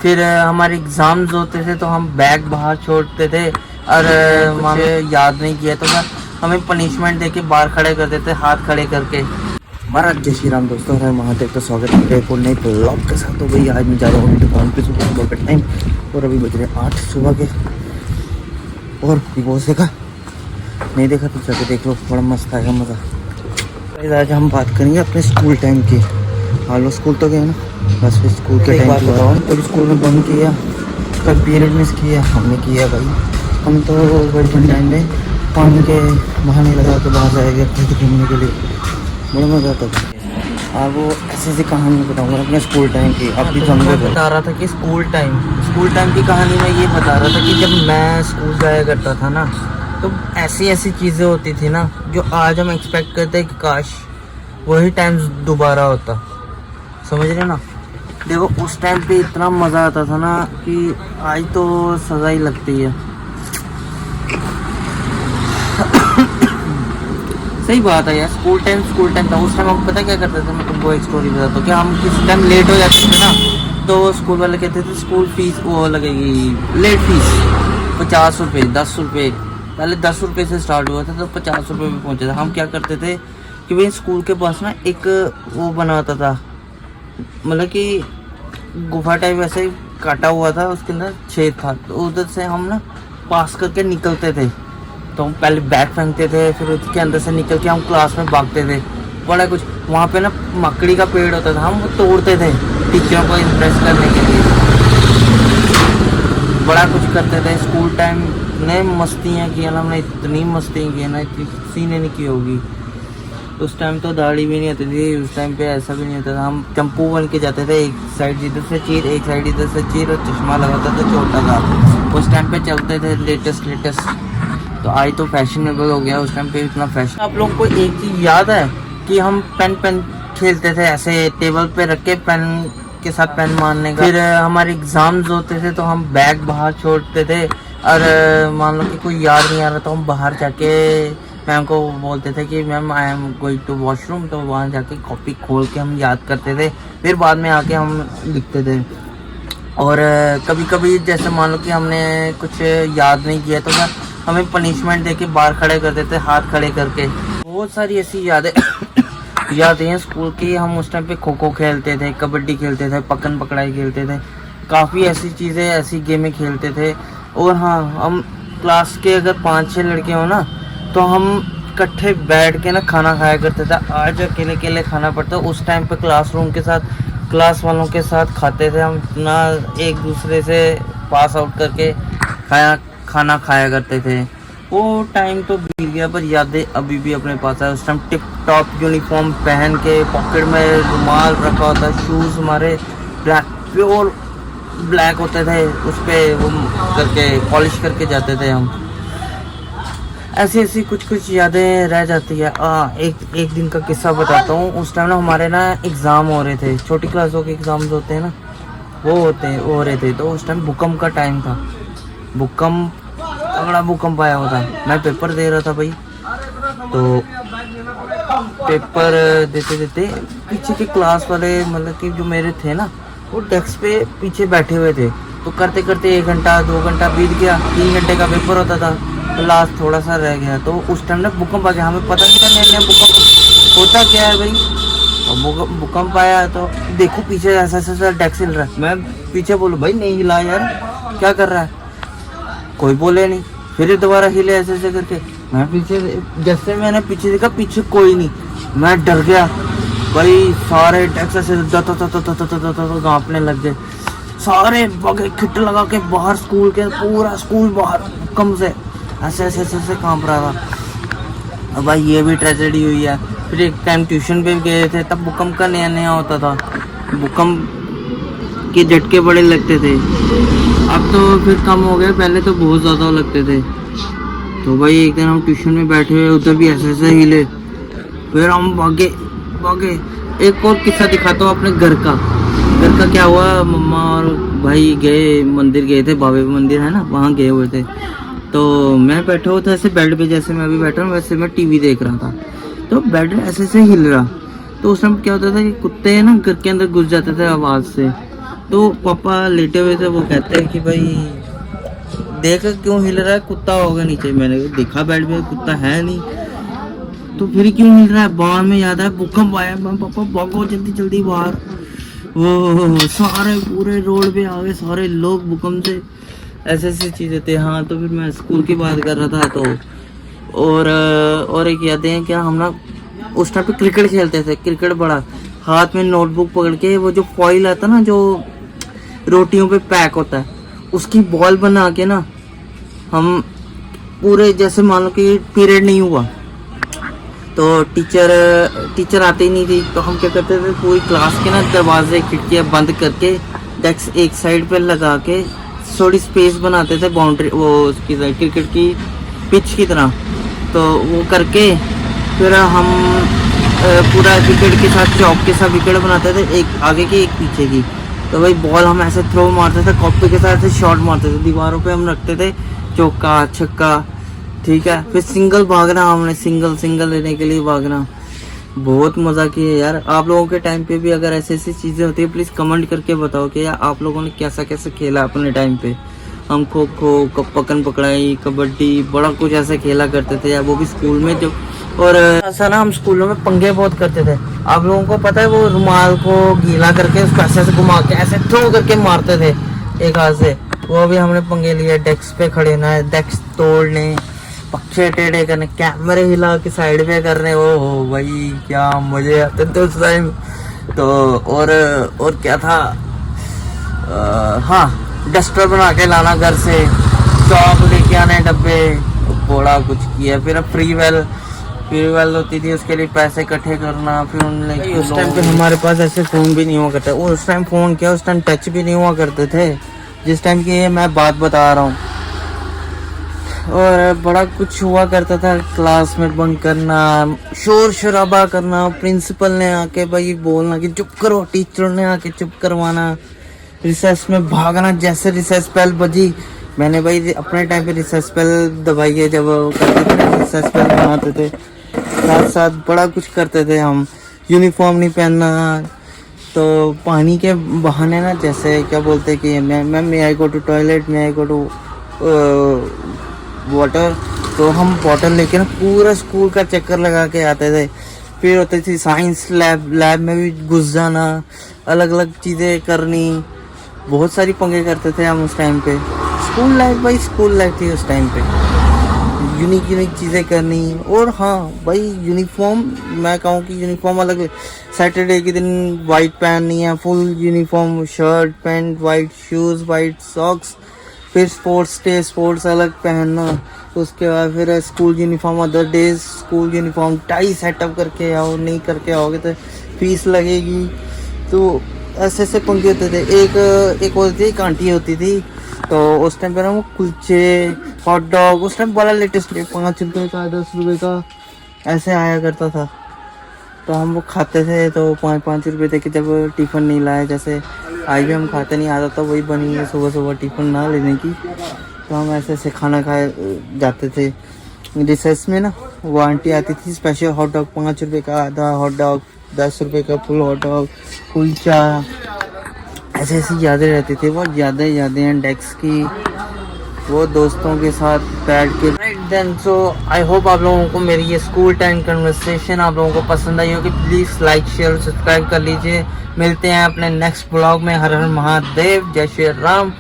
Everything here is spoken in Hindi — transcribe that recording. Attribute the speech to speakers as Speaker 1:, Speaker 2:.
Speaker 1: फिर हमारे एग्ज़ाम्स होते थे तो हम बैग बाहर छोड़ते थे और मुझे याद नहीं किया तो हमें पनिशमेंट देके बाहर खड़े कर देते हाथ खड़े करके। महाराज जय श्री राम दोस्तों, हर महादेव का स्वागत है एक और नए ब्लॉग के साथ। तो भाई आज मैं जा रहा हूँ दुकान पे सुबह का टाइम और अभी बज रहे 8 सुबह के। और बिग बॉस देखा नहीं देखा तो जाके देख लो, बड़ा मस्त आएगा मज़ा। आज हम बात करेंगे अपने स्कूल टाइम की। हाल स्कूल तो गए ना, बस फिर स्कूल के टाइम की बताओ। कभी स्कूल में बंक किया, कभी पीरियड मिस किया, हमने किया भाई। हम तो बचपन टाइम में पानी के बहाने लगा के बाहर जाएंगे घूमने के लिए, बड़ा मज़ा आता था। अब वो ऐसी कहानी बताऊँगा अपने स्कूल टाइम की। अब भी मैं बता रहा था कि स्कूल टाइम की कहानी मैं ये बता रहा था कि जब मैं स्कूल जाया करता था ना, तो ऐसी चीज़ें होती थी ना जो आज हम एक्सपेक्ट करते हैं कि काश वही टाइम दोबारा होता। समझ रहे ना? देखो उस टाइम पे इतना मज़ा आता था ना कि आज तो सज़ा ही लगती है। सही बात है यार, स्कूल टाइम था। उस टाइम हम पता क्या करते थे, मैं तुमको एक स्टोरी बताता हूँ कि हम किस टाइम लेट हो जाते थे ना, तो स्कूल वाले कहते थे स्कूल फीस वो लगेगी, लेट फीस 50 रुपये 10 रुपये। पहले 10 रुपये से स्टार्ट हुआ था तो 50 रुपये में पहुँचे थे। हम क्या करते थे कि भाई स्कूल के पास ना एक वो बनाता था, मतलब कि गुफा टाइप वैसे काटा हुआ था, उसके अंदर छेद था, तो उधर से हम ना पास करके निकलते थे। तो हम पहले बैग फेंकते थे, फिर उसके अंदर से निकल के हम क्लास में भागते थे। बड़ा कुछ वहाँ पे ना मकड़ी का पेड़ होता था, हम वो तोड़ते थे टीचरों को इम्प्रेस करने के लिए। बड़ा कुछ करते थे स्कूल टाइम ने, मस्तियाँ की ना, हमने इतनी मस्ती की ना, इतनी किसी ने नहीं की होगी। उस टाइम तो दाढ़ी भी नहीं होती थी, उस टाइम पे ऐसा भी नहीं होता था। हम चंपू बन के जाते थे, एक साइड इधर से चीर, एक साइड इधर से चीर, और चश्मा लगाता था छोटा था। उस टाइम पे चलते थे लेटेस्ट। तो आज तो फैशनेबल हो गया, उस टाइम पे इतना फैशन। आप लोगों को एक चीज़ याद है कि हम पेन खेलते थे, ऐसे टेबल पे रख के पेन के साथ पेन मारने का। फिर हमारे एग्ज़ाम्स होते थे तो हम बैग बाहर छोड़ते थे और मान लो कि कोई याद नहीं आ रहा तो हम बाहर जाके मैम को बोलते थे कि ma'am I am going to washroom, तो वहाँ जाके कॉपी खोल के हम याद करते थे, फिर बाद में आके हम लिखते थे। और कभी कभी जैसे मान लो कि हमने कुछ याद नहीं किया तो हमें पनिशमेंट देके बाहर खड़े कर देते हाथ खड़े करके। बहुत सारी ऐसी यादें हैं स्कूल की। हम उस टाइम पे खो खो खेलते थे, कबड्डी खेलते थे, पकड़ पकड़ाई खेलते थे, काफ़ी ऐसी चीज़ें, ऐसी गेमें खेलते थे। और हाँ, हम क्लास के अगर 5-6 लड़के हो ना तो हम इकट्ठे बैठ के ना खाना खाया करते थे। आज अकेले खाना पड़ता, उस टाइम पे क्लासरूम के साथ, क्लास वालों के साथ खाते थे हम ना, एक दूसरे से पास आउट करके खाना खाया करते थे। वो टाइम तो बीत गया, पर यादें अभी भी अपने पास है। उस टाइम टिप टॉप यूनिफॉर्म पहन के, पॉकेट में रुमाल रखा होता, शूज़ हमारे प्योर ब्लैक होते थे, उस पर वो करके पॉलिश करके जाते थे हम। ऐसी कुछ यादें रह जाती है। एक दिन का किस्सा बताता हूँ। उस टाइम ना हमारे ना एग्ज़ाम हो रहे थे, छोटी क्लासों के एग्ज़ाम्स होते हैं ना, वो हो रहे थे। तो उस टाइम भूकंप का टाइम था, तगड़ा भूकंप आया हुआ था। मैं पेपर दे रहा था भाई, तो पेपर देते पीछे के क्लास वाले, मतलब कि जो मेरे थे ना, वो डेस्क पे पीछे बैठे हुए थे। तो करते 1 घंटा 2 घंटा बीत गया, 3 घंटे का पेपर होता था, तो लास्ट थोड़ा सा रह गया। तो उस टाइम ना भूकंप आ गया, हमें पता नहीं था नया भूकंप होता क्या है भाई। और भूकंप आया तो देखो पीछे ऐसा डेस्क हिल रहा है। मैं पीछे बोलूँ भाई नहीं हिला यार, क्या कर रहा है, कोई बोले नहीं। फिर दोबारा हिले ऐसे करके। मैं पीछे, जैसे मैंने पीछे देखा, पीछे कोई नहीं, मैं डर गया भाई। सारे डेस्क से कांपने लग गए, सारे बगे खिट लगा के बाहर, स्कूल के पूरा स्कूल बाहर कम से ऐसे कांप रहा था। अब भाई ये भी ट्रेजेडी हुई है। फिर एक टाइम ट्यूशन पे गए थे, तब भूकंप का नया होता था, भूकंप के झटके बड़े लगते थे। अब तो फिर कम हो गया, पहले तो बहुत ज़्यादा लगते थे। तो भाई एक दिन हम ट्यूशन में बैठे हुए, उधर भी ऐसे हिले, फिर हम भागे। एक और किस्सा दिखाता हूँ अपने घर का क्या हुआ। मम्मा और भाई मंदिर गए थे, बाबे मंदिर है ना, वहाँ गए हुए थे। तो मैं बैठा हुआ था ऐसे बेड पे, जैसे मैं अभी बैठा हूँ वैसे मैं टीवी देख रहा था। तो बेड ऐसे हिल रहा। तो उस टाइम क्या होता था कि कुत्ते ना घर के अंदर घुस जाते थे आवाज़ से, तो पापा लेटे हुए थे, वो कहते हैं कि भाई देख क्यों हिल रहा है, कुत्ता होगा नीचे। मैंने देखा बेड पे कुत्ता है नहीं, तो फिर क्यों हिल रहा है। बाहर में याद है भूकंप आया, मैं पापा भागो जल्दी जल्दी बाहर। वो सारे पूरे रोड पे आ गए सारे लोग भूकंप से, ऐसे ऐसी चीज़ें थे। हाँ, तो फिर मैं स्कूल की बात कर रहा था। तो और एक यादें हैं क्या, हम ना उस टाइम पे क्रिकेट खेलते थे। क्रिकेट बड़ा हाथ में नोटबुक पकड़ के, वो जो फॉइल आता ना जो रोटियों पे पैक होता है, उसकी बॉल बना के ना हम पूरे, जैसे मान लो कि पीरियड नहीं हुआ तो टीचर आते ही नहीं थी, तो हम क्या करते थे, पूरी क्लास के ना दरवाजे खिड़कियाँ बंद करके डेस्क एक साइड पे लगा के थोड़ी स्पेस बनाते थे, बाउंड्री वो उसकी क्रिकेट की पिच की तरह। तो वो करके फिर हम पूरा विकेट के साथ चौक के साथ विकेट बनाते थे, एक आगे की एक पीछे की। तो भाई बॉल हम ऐसे थ्रो मारते थे, कॉपी के साथ शॉट मारते थे, दीवारों पे हम रखते थे चौका छक्का, ठीक है। फिर सिंगल भागना, हमने सिंगल लेने के लिए भागना, बहुत मज़ा किया यार। आप लोगों के टाइम पे भी अगर ऐसी ऐसी चीज़ें होती है प्लीज़ कमेंट करके बताओ कि यार आप लोगों ने कैसा कैसे खेला अपने टाइम पे। हम खो खो, पकड़ पकड़ाई, कबड्डी, बड़ा कुछ ऐसे खेला करते थे यार, वो भी स्कूल में। जो और ऐसा ना हम स्कूलों में पंगे बहुत करते थे। आप लोगों को पता है वो रुमाल को गीला करके उसको ऐसे ऐसे घुमा के ऐसे थ्रो करके मारते थे एक हाथ से, वो भी हमने पंगे लिए। डेस्क पे खड़े ना, डेस्क तोड़ने, पक्षे टेढ़े करने, कैमरे हिला के साइड पे करने, ओ हो भाई क्या मजे आते थे उस टाइम। तो और क्या था, हाँ, डस्टर बना के लाना घर से, चौक लेके आने डब्बे, बड़ा कुछ किया। फिर अब फ्री वेल होती थी, उसके लिए पैसे इकट्ठे करना। फिर उनने उस टाइम पे हमारे पास ऐसे फ़ोन भी नहीं हुआ करता, उस टाइम फ़ोन क्या, उस टाइम टच भी नहीं हुआ करते थे जिस टाइम की मैं बात बता रहा हूँ। और बड़ा कुछ हुआ करता था, क्लास में बंक करना, शोर शराबा करना, प्रिंसिपल ने आके भाई बोलना कि चुप करो, टीचर ने आके चुप करवाना, रिसेस में भागना। जैसे रिसेस बेल बजी, मैंने भाई अपने टाइम पे रिसेस बेल दबाई है, जब करते थे रिसेस बेल बनाते थे, साथ साथ बड़ा कुछ करते थे हम। यूनिफॉर्म नहीं पहनना, तो पानी के बहाने ना, जैसे क्या बोलते कि मैं आई गो टू टॉयलेट, मैं आई गो टू वाटर, तो हम बॉटल लेके ना पूरा स्कूल का चक्कर लगा के आते थे। फिर होती थी साइंस लैब में भी घुस जाना, अलग अलग चीज़ें करनी, बहुत सारी पंगे करते थे हम उस टाइम पे। स्कूल लाइफ भाई स्कूल लाइफ थी उस टाइम पे, यूनिक चीज़ें करनी। और हाँ भाई यूनिफॉर्म, मैं कहूँ कि यूनिफॉर्म अलग, सैटरडे के दिन वाइट पहननी है, full uniform, shirt pant white, shoes white, socks. फिर स्पोर्ट्स डे स्पोर्ट्स अलग पहनना, उसके बाद फिर school uniform, other days school uniform, tie setup करके आओ, नहीं करके आओगे तो फीस लगेगी। तो ऐसे ऐसे पंखे होते थे। एक होती थी, एक आंटी होती थी, तो उस टाइम पे ना वो कुलचे, हॉट डॉग, उस टाइम बड़ा लेटेस्ट, 5 रुपये का 10 रुपये का ऐसे आया करता था, तो हम वो खाते थे। तो 5 रुपये दे के जब टिफ़िन नहीं लाए, जैसे आज भी हम खाते नहीं, आता था वही बनी है सुबह सुबह टिफ़िन ना लेने की, तो हम ऐसे ऐसे खाना खाए जाते थे। रिसेस में ना वो आंटी आती थी, स्पेशल हॉट डॉग 5 रुपये का आधा हॉट डॉग, 10 रुपये का फुल हॉट डॉग, कुलचा, ऐसी ऐसी यादें रहती थी। वो यादें हैं डेस्क की, वो दोस्तों के साथ बैठ के। Right then, so I hope आप लोगों को मेरी ये स्कूल टाइम कन्वर्सेशन आप लोगों को पसंद आई होगी। प्लीज़ लाइक शेयर सब्सक्राइब कर लीजिए। मिलते हैं अपने नेक्स्ट ब्लॉग में। हर हर महादेव, जय श्री राम।